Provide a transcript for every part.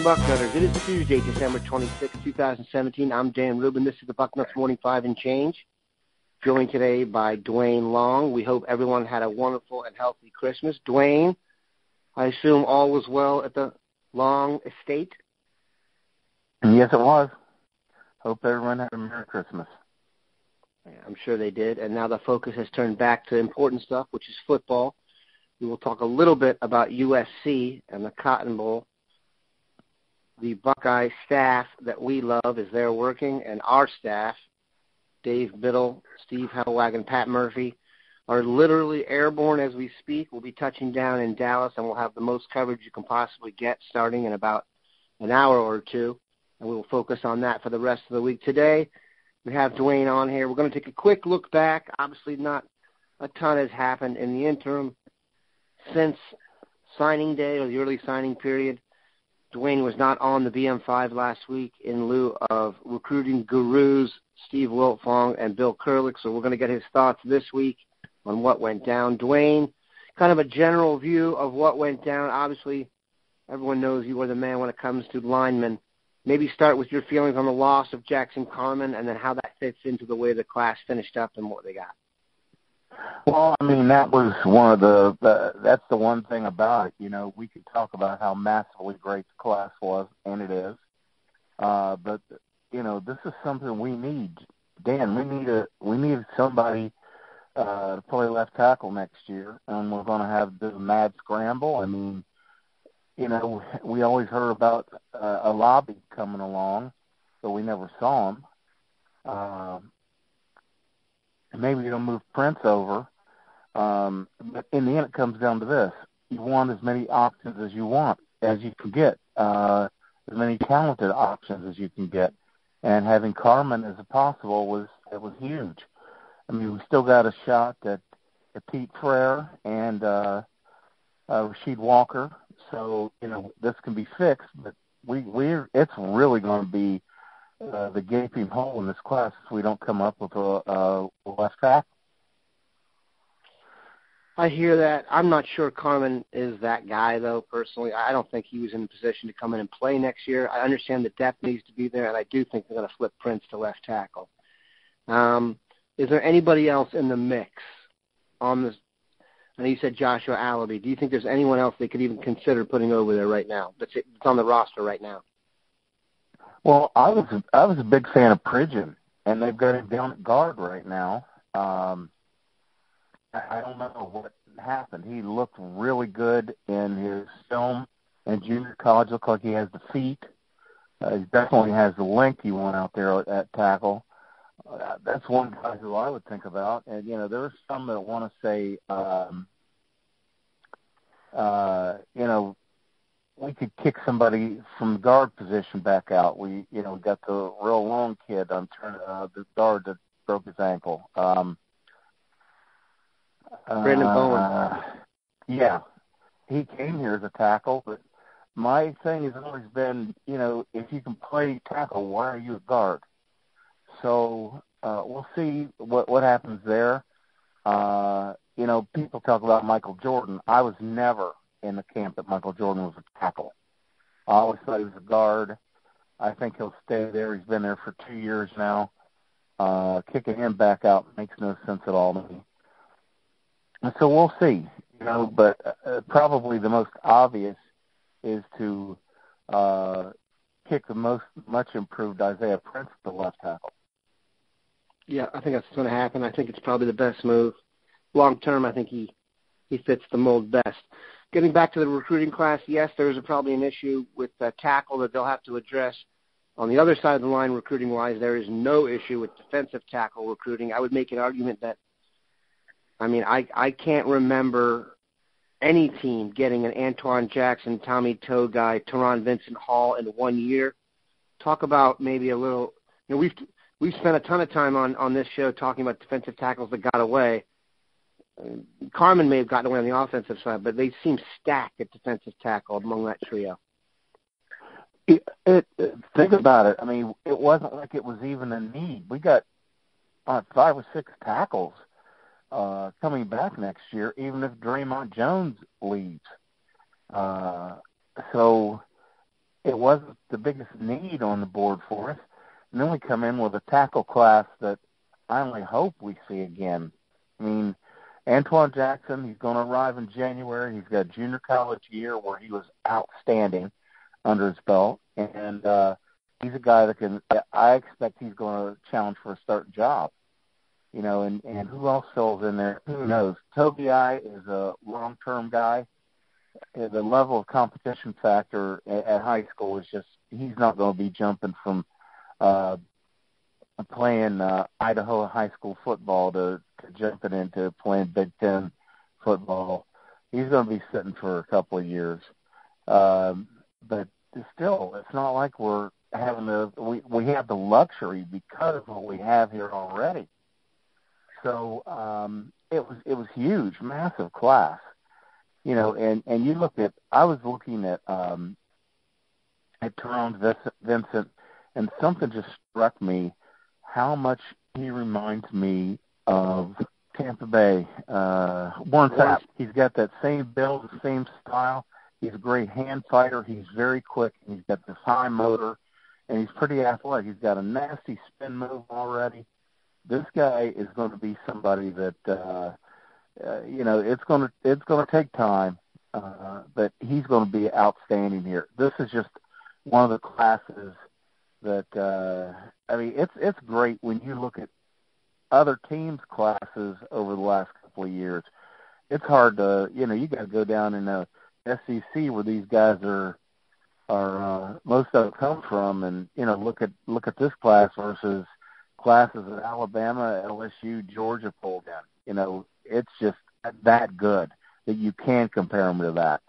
Bucknutters. It is Tuesday, December 26, 2017. I'm Dan Rubin. This is the Bucknuts Morning 5 and Change, joined today by Duane Long. We hope everyone had a wonderful and healthy Christmas. Duane, I assume all was well at the Long estate? Yes, it was. Hope everyone had a Merry Christmas. I'm sure they did. And now the focus has turned back to important stuff, which is football. We will talk a little bit about USC and the Cotton Bowl. The Buckeye staff that we love is there working, and our staff, Dave Biddle, Steve Hellwagon, Pat Murphy, are literally airborne as we speak. We'll be touching down in Dallas, and we'll have the most coverage you can possibly get starting in about an hour or two, and we will focus on that for the rest of the week. Today, we have Duane on here. We're going to take a quick look back. Obviously, not a ton has happened in the interim since signing day or the early signing period. Duane was not on the BM5 last week in lieu of recruiting gurus Steve Wiltfong and Bill Kurlick, so we're going to get his thoughts this week on what went down. Duane, kind of a general view of what went down. Obviously, everyone knows you are the man when it comes to linemen. Maybe start with your feelings on the loss of Jackson Carman and then how that fits into the way the class finished up and what they got. Well, I mean, that was one of that's the one thing about it. You know, we could talk about how massively great the class was, and it is. But, you know, this is something we need. Dan, we need somebody to play left tackle next year, and we're going to have the mad scramble. I mean, you know, we always heard about a lobby coming along, but we never saw him. Maybe you'll move Prince over. But in the end, it comes down to this. You want as many options as you can get, as many talented options as you can get. And having Carman as a possible was huge. I mean, we still got a shot at Pete Frere and Rasheed Walker. So, you know, this can be fixed, but it's really going to be the gaping hole in this class if we don't come up with a left tackle. I hear that. I'm not sure Carman is that guy, though, personally. I don't think he was in a position to come in and play next year. I understand the depth needs to be there, and I do think they're going to flip Prince to left tackle. Is there anybody else in the mix on this? I know you said Joshua Allaby. Do you think there's anyone else they could even consider putting over there right now that's on the roster right now? Well, I was a big fan of Pridgeon, and they've got him down at guard right now. I don't know what happened. He looked really good in his film and junior college. Looked like he has the feet. He definitely has the length you want out there at tackle. That's one guy who I would think about. And, you know, there are some that want to say, you know, we could kick somebody from the guard position back out. We got the real long kid on the guard that broke his ankle. Brandon Bowen. Yeah, he came here as a tackle, but my thing has always been, you know, if you can play tackle, why are you a guard? So we'll see what happens there. You know, people talk about Michael Jordan. I was never in the camp that Michael Jordan was a tackle. I always thought he was a guard. I think he'll stay there. He's been there for 2 years now. Kicking him back out makes no sense at all to me. And so we'll see, you know, but probably the most obvious is to kick the much improved Isaiah Prince to the left tackle. Yeah, I think that's going to happen. I think it's probably the best move. Long term, I think he fits the mold best. Getting back to the recruiting class, yes, there's probably an issue with tackle that they'll have to address. On the other side of the line, recruiting-wise, there is no issue with defensive tackle recruiting. I would make an argument that, I mean, I can't remember any team getting an Antoine Jackson, Tommy Togai, Teron Vincent Hall in 1 year. Talk about maybe a little, you know, we've spent a ton of time on this show talking about defensive tackles that got away. Carman may have gotten away on the offensive side, but they seem stacked at defensive tackle among that trio. Think about it. I mean, it wasn't like it was even a need. We got 5 or 6 tackles coming back next year, even if Draymond Jones leaves. So it wasn't the biggest need on the board for us. And then we come in with a tackle class that I only hope we see again. I mean, Antoine Jackson, he's going to arrive in January. He's got a junior college year where he was outstanding under his belt. And he's a guy I expect he's going to challenge for a starting job. You know, and who else fills in there? Who knows? Togiai is a long-term guy. The level of competition factor at high school is just, he's not going to be jumping from playing Idaho high school football to jumping into playing Big Ten football. He's going to be sitting for a couple of years. But still, it's not like we're having we have the luxury because of what we have here already. So it was huge, massive class, you know. And you look at, I was looking at Tyrone Vincent, and something just struck me, how much he reminds me of Tampa Bay. Warren Sapp. He's got that same build, the same style. He's a great hand fighter. He's very quick. He's got this high motor, and he's pretty athletic. He's got a nasty spin move already. This guy is going to be somebody that, you know, it's going to take time, but he's going to be outstanding here. This is just one of the classes that, I mean, it's great when you look at other teams' classes over the last couple of years. It's hard to, you know, you got to go down in the SEC where these guys are most of them come from, and you know, look at this class versus classes at Alabama, LSU, Georgia pulled in. You know, it's just that good that you can compare them to that.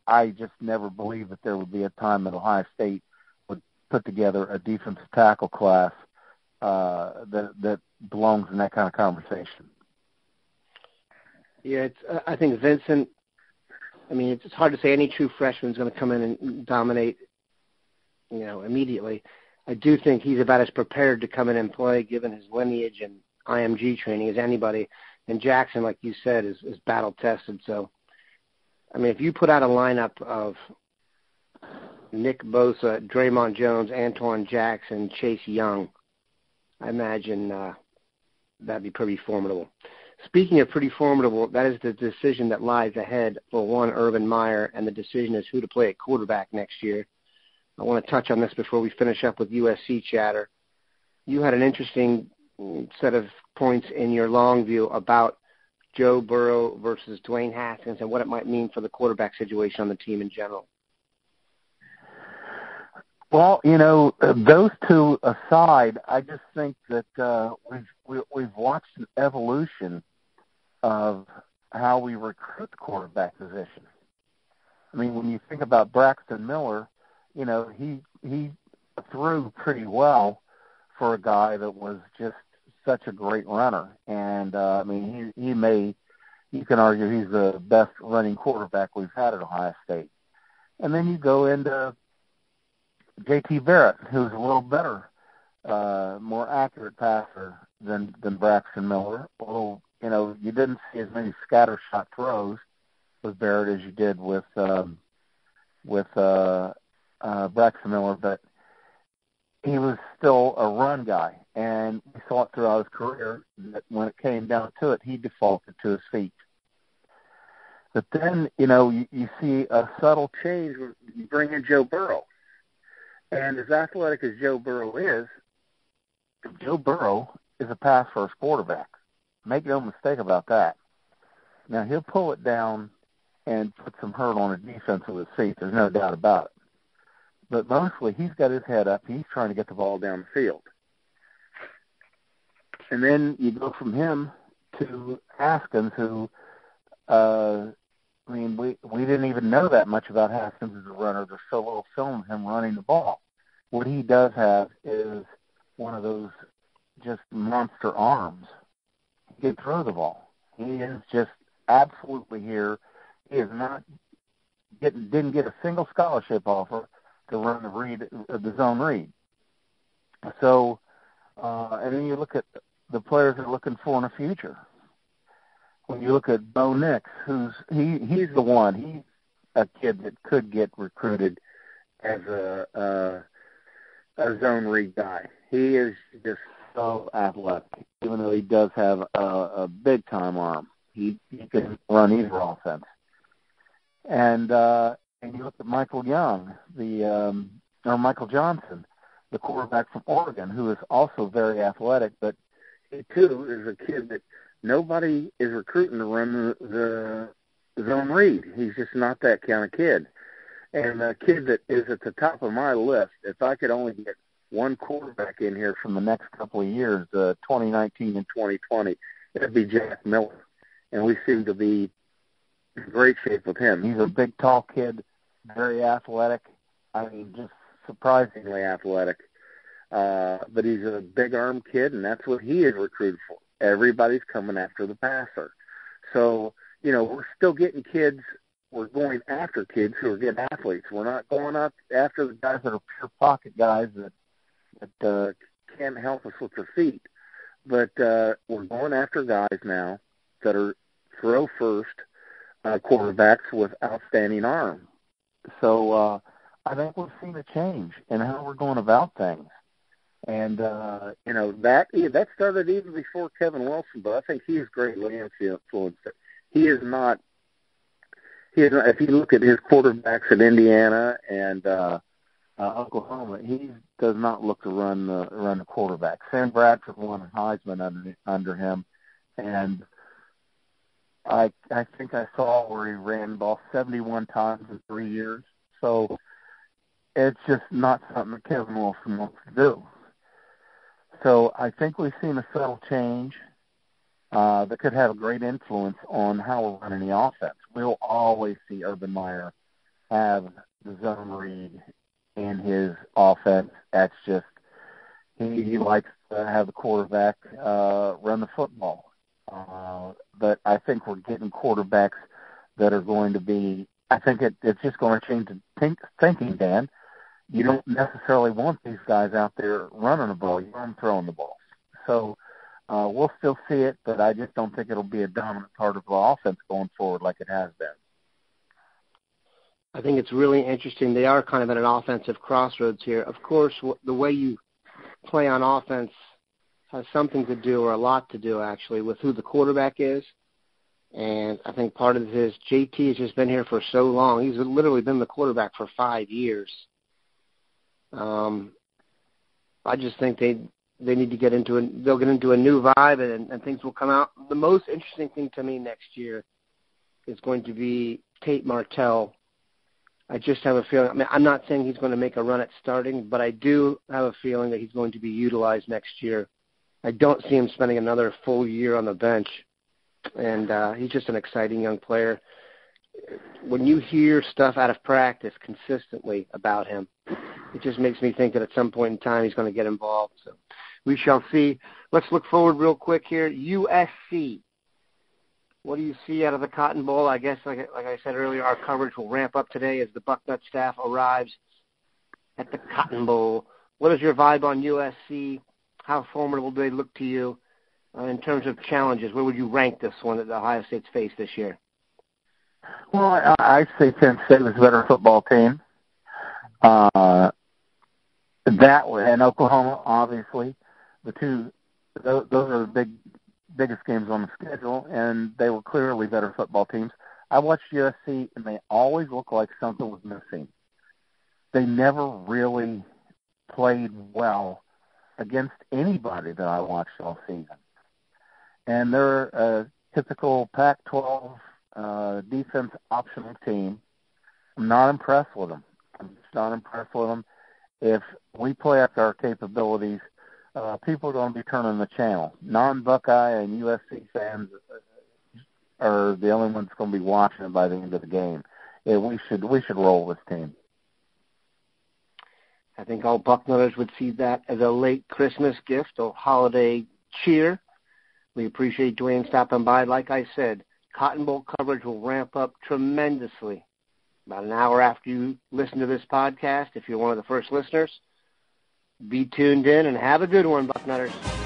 I just never believed that there would be a time that Ohio State would put together a defensive tackle class that belongs in that kind of conversation. Yeah, I think Vincent, I mean, it's hard to say any true freshman is going to come in and dominate, you know, immediately. I do think he's about as prepared to come in and play, given his lineage and IMG training, as anybody. And Jackson, like you said, is battle-tested. So, I mean, if you put out a lineup of Nick Bosa, Draymond Jones, Antoine Jackson, Chase Young, I imagine that'd be pretty formidable. Speaking of pretty formidable, that is the decision that lies ahead for one Urban Meyer, and the decision is who to play at quarterback next year. I want to touch on this before we finish up with USC chatter. You had an interesting set of points in your long view about Joe Burrow versus Dwayne Haskins and what it might mean for the quarterback situation on the team in general. Well, you know, those two aside, I just think that we've watched an evolution of how we recruit the quarterback position. I mean, when you think about Braxton Miller, you know, he threw pretty well for a guy that was just such a great runner. And, I mean, you can argue he's the best running quarterback we've had at Ohio State. And then you go into J.T. Barrett, who's a little better, more accurate passer than Braxton Miller. Although, you know, you didn't see as many scatter shot throws with Barrett as you did with Braxton Miller, but he was still a run guy, and we saw it throughout his career that when it came down to it, he defaulted to his feet. But then, you know, you see a subtle change when you bring in Joe Burrow. And as athletic as Joe Burrow is a pass-first quarterback. Make no mistake about that. Now, he'll pull it down and put some hurt on a defense with his feet. There's no doubt about it. But mostly he's got his head up. He's trying to get the ball down the field. And then you go from him to Haskins, who, I mean, we didn't even know that much about Haskins as a runner. There's so little film of him running the ball. What he does have is one of those just monster arms. He can throw the ball. He is just absolutely here. He is not didn't get a single scholarship offer to run the zone read. So, and then you look at the players they're looking for in the future. When you look at Bo Nix, he's the one. He's a kid that could get recruited as a zone read guy. He is just so athletic, even though he does have a big-time arm. He can run either offense. And you look at Michael Johnson, the quarterback from Oregon, who is also very athletic, but he, too, is a kid that nobody is recruiting to run the zone read. He's just not that kind of kid. And the kid that is at the top of my list, if I could only get one quarterback in here from the next couple of years, 2019 and 2020, it'd be Jack Miller. And we seem to be in great shape with him. He's a big, tall kid, very athletic. I mean, just surprisingly athletic. But he's a big-armed kid, and that's what he is recruited for. Everybody's coming after the passer. So, we're still getting kids. We're going after kids who are good athletes. We're not going up after the guys that are pure pocket guys that can't help us with their feet. But we're going after guys now that are throw-first quarterbacks with outstanding arm. So I think we've seen a change in how we're going about things. And, that started even before Kevin Wilson, but I think he has greatly influenced it. He is not, if you look at his quarterbacks at Indiana and Oklahoma, he does not look to run the quarterback. Sam Bradford won a Heisman under him, and I think I saw where he ran the ball 71 times in 3 years. So it's just not something that Kevin Wilson wants to do. So I think we've seen a subtle change that could have a great influence on how we're running the offense. We'll always see Urban Meyer have the zone read in his offense. That's just, he likes to have the quarterback run the football. But I think we're getting quarterbacks that are going to be, I think it's just going to change the thinking, Dan. You don't necessarily want these guys out there running the ball. You want them throwing the ball. So we'll still see it, but I just don't think it'll be a dominant part of the offense going forward like it has been. I think it's really interesting. They are kind of at an offensive crossroads here. Of course, the way you play on offense has something to do, or a lot to do, actually, with who the quarterback is. And I think part of it is JT has just been here for so long. He's literally been the quarterback for 5 years. I just think they need to get into they'll get into a new vibe and things will come out. The most interesting thing to me next year is going to be Tate Martell. I just have a feeling, I mean, I'm not saying he's going to make a run at starting, but I do have a feeling that he's going to be utilized next year. I don't see him spending another full year on the bench, and he's just an exciting young player. When you hear stuff out of practice consistently about him, it just makes me think that at some point in time he's going to get involved. So we shall see. Let's look forward real quick here. USC. What do you see out of the Cotton Bowl? I guess, like I said earlier, our coverage will ramp up today as the Bucknuts staff arrives at the Cotton Bowl. What is your vibe on USC? How formidable do they look to you in terms of challenges? Where would you rank this one that Ohio State's faced this year? Well, I say Penn State was a better football team. That and Oklahoma, obviously, the two. Those are the biggest games on the schedule, and they were clearly better football teams. I watched USC, and they always looked like something was missing. They never really played well against anybody that I watched all season. And they're a typical Pac-12 defense optional team. I'm not impressed with them. I'm just not impressed with them. If we play up to our capabilities, people are going to be turning the channel. Non-Buckeye and USC fans are the only ones going to be watching it by the end of the game. Yeah, we should roll this team. I think all Bucknutters would see that as a late Christmas gift or holiday cheer. We appreciate Duane stopping by. Like I said, Cotton Bowl coverage will ramp up tremendously about an hour after you listen to this podcast. If you're one of the first listeners, be tuned in and have a good one, Bucknutters.